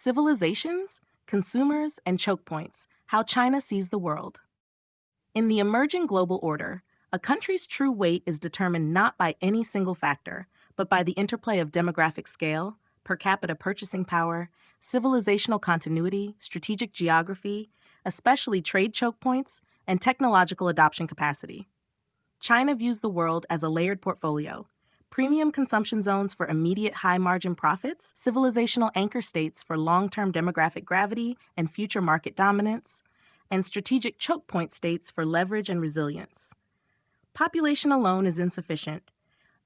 Civilizations, Consumers, and Chokepoints: How China Sees the World. In the emerging global order, a country's true weight is determined not by any single factor, but by the interplay of demographic scale, per capita purchasing power, civilizational continuity, strategic geography, especially trade choke points, and technological adoption capacity. China views the world as a layered portfolio: premium consumption zones for immediate high-margin profits, civilizational anchor states for long-term demographic gravity and future market dominance, and strategic choke point states for leverage and resilience. Population alone is insufficient.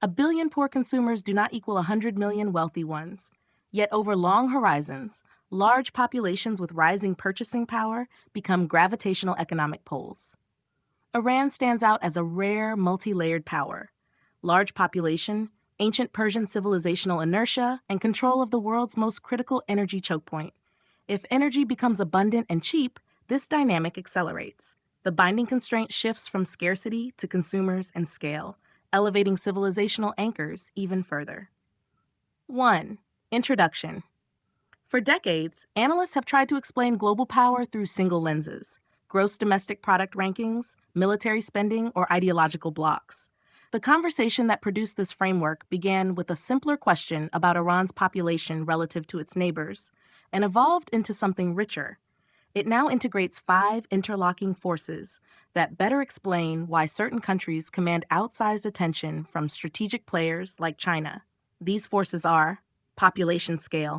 1 billion poor consumers do not equal 100 million wealthy ones. Yet over long horizons, large populations with rising purchasing power become gravitational economic poles. Iran stands out as a rare, multi-layered power: large population, ancient Persian civilizational inertia, and control of the world's most critical energy choke point. If energy becomes abundant and cheap, this dynamic accelerates. The binding constraint shifts from scarcity to consumers and scale, elevating civilizational anchors even further. 1. Introduction. For decades, analysts have tried to explain global power through single lenses: gross domestic product rankings, military spending, or ideological blocs. The conversation that produced this framework began with a simpler question about Iran's population relative to its neighbors and evolved into something richer. It now integrates 5 interlocking forces that better explain why certain countries command outsized attention from strategic players like China. These forces are population scale,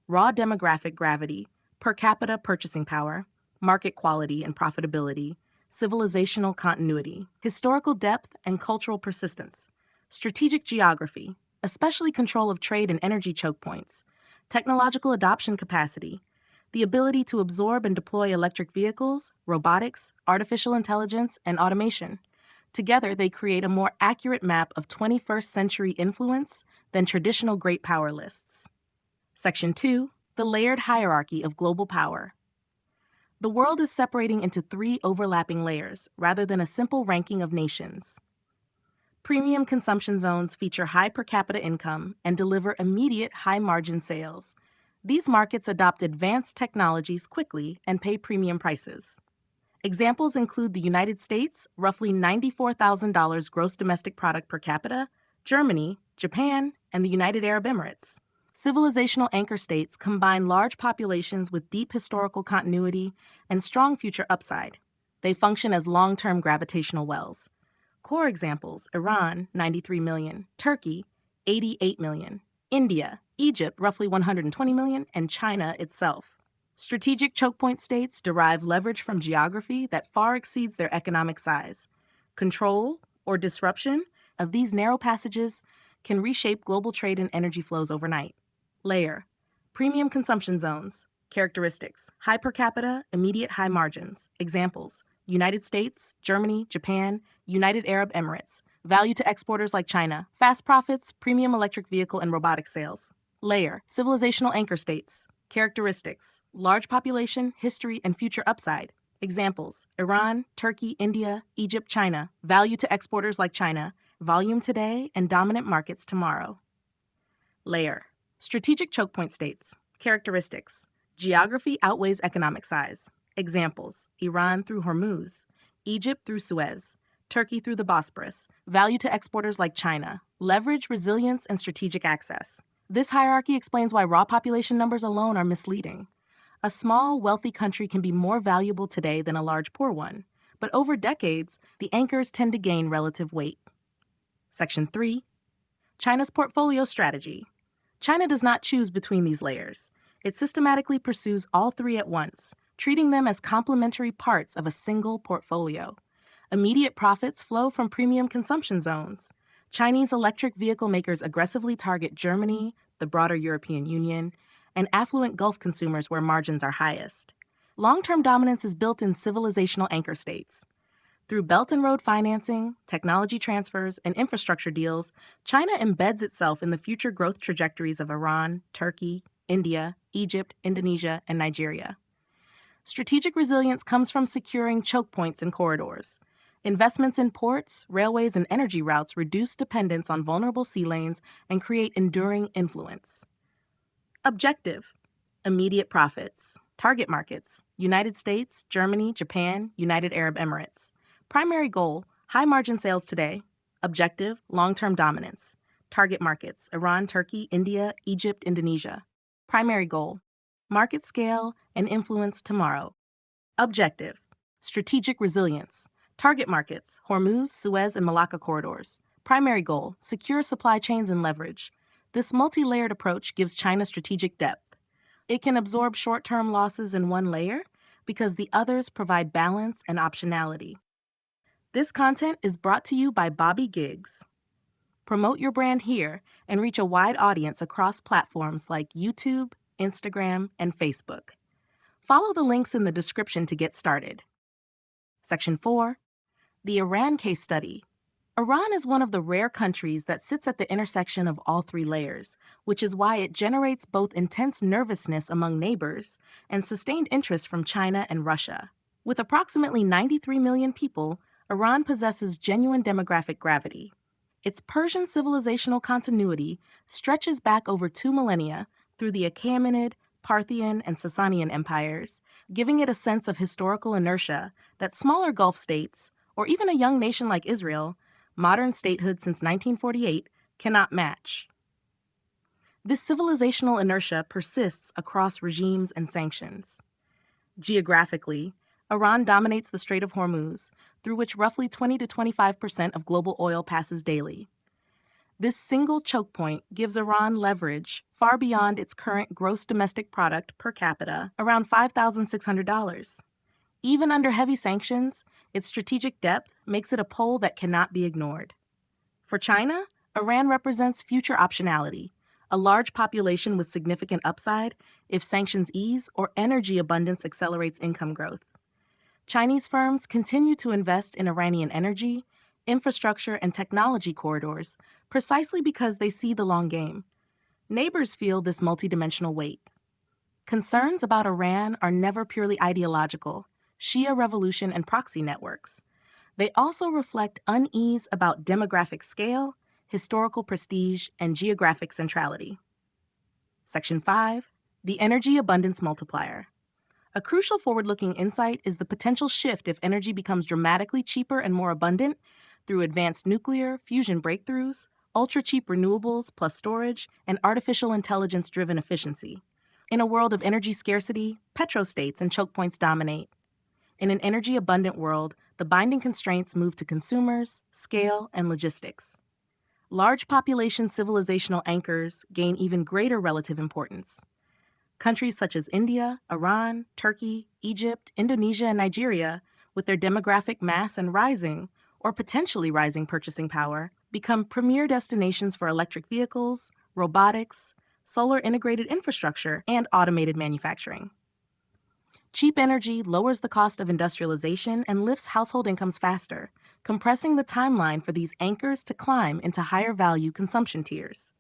raw demographic gravity, per capita purchasing power, market quality and profitability, civilizational continuity, historical depth and cultural persistence, strategic geography, especially control of trade and energy choke points, technological adoption capacity, the ability to absorb and deploy electric vehicles, robotics, artificial intelligence, and automation. Together, they create a more accurate map of 21st century influence than traditional great power lists. Section 2. The layered hierarchy of global power. The world is separating into 3 overlapping layers rather than a simple ranking of nations. Premium consumption zones feature high per capita income and deliver immediate high-margin sales. These markets adopt advanced technologies quickly and pay premium prices. Examples include the United States, roughly $94,000 gross domestic product per capita, Germany, Japan, and the United Arab Emirates. Civilizational anchor states combine large populations with deep historical continuity and strong future upside. They function as long-term gravitational wells. Core examples: Iran, 93 million, Turkey, 88 million, India, Egypt, roughly 120 million, and China itself. Strategic choke point states derive leverage from geography that far exceeds their economic size. Control, or disruption, of these narrow passages can reshape global trade and energy flows overnight. Layer. Premium consumption zones. Characteristics: high per capita, immediate high margins. Examples: United States, Germany, Japan, United Arab Emirates. Value to exporters like China. Fast profits, premium electric vehicle and robotic sales. Layer. Civilizational anchor states. Characteristics: large population, history, and future upside. Examples: Iran, Turkey, India, Egypt, China. Value to exporters like China. Volume today and dominant markets tomorrow. Layer. Strategic choke point states. Characteristics: geography outweighs economic size. Examples: Iran through Hormuz, Egypt through Suez, Turkey through the Bosporus. Value to exporters like China. Leverage, resilience, and strategic access. This hierarchy explains why raw population numbers alone are misleading. A small, wealthy country can be more valuable today than a large, poor one, but over decades, the anchors tend to gain relative weight. Section 3. China's portfolio strategy. China does not choose between these layers. It systematically pursues all 3 at once, treating them as complementary parts of a single portfolio. Immediate profits flow from premium consumption zones. Chinese electric vehicle makers aggressively target Germany, the broader European Union, and affluent Gulf consumers where margins are highest. Long-term dominance is built in civilizational anchor states. Through Belt and Road financing, technology transfers, and infrastructure deals, China embeds itself in the future growth trajectories of Iran, Turkey, India, Egypt, Indonesia, and Nigeria. Strategic resilience comes from securing choke points and corridors. Investments in ports, railways, and energy routes reduce dependence on vulnerable sea lanes and create enduring influence. Objective: Immediate profits. Target markets: United States, Germany, Japan, United Arab Emirates. Primary goal: high margin sales today. Objective: long-term dominance. Target markets: Iran, Turkey, India, Egypt, Indonesia. Primary goal: market scale and influence tomorrow. Objective: strategic resilience. Target markets: Hormuz, Suez, and Malacca corridors. Primary goal: secure supply chains and leverage. This multi-layered approach gives China strategic depth. It can absorb short-term losses in one layer because the others provide balance and optionality. This content is brought to you by Bobby Giggs. Promote your brand here and reach a wide audience across platforms like YouTube, Instagram, and Facebook. Follow the links in the description to get started. Section 4. The Iran Case Study. Iran is one of the rare countries that sits at the intersection of all three layers, which is why it generates both intense nervousness among neighbors and sustained interest from China and Russia. With approximately 93 million people, Iran possesses genuine demographic gravity. Its Persian civilizational continuity stretches back over 2 millennia through the Achaemenid, Parthian, and Sasanian empires, giving it a sense of historical inertia that smaller Gulf states, or even a young nation like Israel, modern statehood since 1948, cannot match. This civilizational inertia persists across regimes and sanctions. Geographically, Iran dominates the Strait of Hormuz, through which roughly 20 to 25% of global oil passes daily. This single choke point gives Iran leverage far beyond its current gross domestic product per capita, around $5,600. Even under heavy sanctions, its strategic depth makes it a pole that cannot be ignored. For China, Iran represents future optionality, a large population with significant upside if sanctions ease or energy abundance accelerates income growth. Chinese firms continue to invest in Iranian energy, infrastructure, and technology corridors precisely because they see the long game. Neighbors feel this multidimensional weight. Concerns about Iran are never purely ideological: Shia revolution and proxy networks. They also reflect unease about demographic scale, historical prestige, and geographic centrality. Section 5. The Energy Abundance Multiplier. A crucial forward-looking insight is the potential shift if energy becomes dramatically cheaper and more abundant through advanced nuclear, fusion breakthroughs, ultra-cheap renewables plus storage, and artificial intelligence-driven efficiency. In a world of energy scarcity, petrostates and choke points dominate. In an energy-abundant world, the binding constraints move to consumers, scale, and logistics. Large population civilizational anchors gain even greater relative importance. Countries such as India, Iran, Turkey, Egypt, Indonesia, and Nigeria, with their demographic mass and rising, or potentially rising purchasing power, become premier destinations for electric vehicles, robotics, solar integrated infrastructure, and automated manufacturing. Cheap energy lowers the cost of industrialization and lifts household incomes faster, compressing the timeline for these anchors to climb into higher value consumption tiers.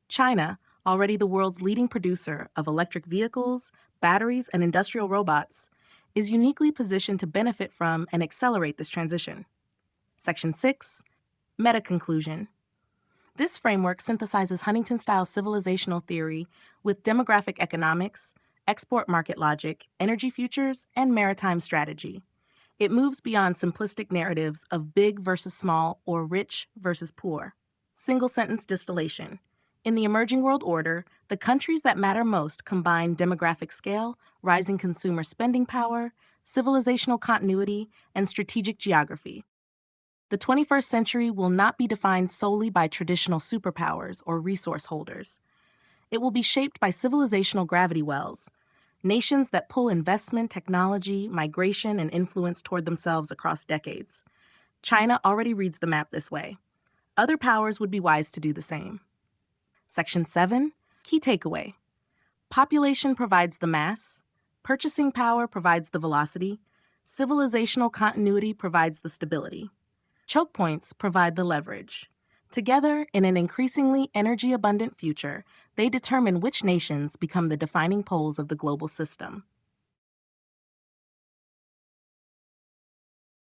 China, already the world's leading producer of electric vehicles, batteries, and industrial robots, is uniquely positioned to benefit from and accelerate this transition. Section 6. Meta-conclusion. This framework synthesizes Huntington-style civilizational theory with demographic economics, export market logic, energy futures, and maritime strategy. It moves beyond simplistic narratives of big versus small or rich versus poor. Single-sentence distillation. In the emerging world order, the countries that matter most combine demographic scale, rising consumer spending power, civilizational continuity, and strategic geography. The 21st century will not be defined solely by traditional superpowers or resource holders. It will be shaped by civilizational gravity wells, nations that pull investment, technology, migration, and influence toward themselves across decades. China already reads the map this way. Other powers would be wise to do the same. Section 7. Key takeaway. Population provides the mass, purchasing power provides the velocity, civilizational continuity provides the stability. Choke points provide the leverage. Together, in an increasingly energy-abundant future, they determine which nations become the defining poles of the global system.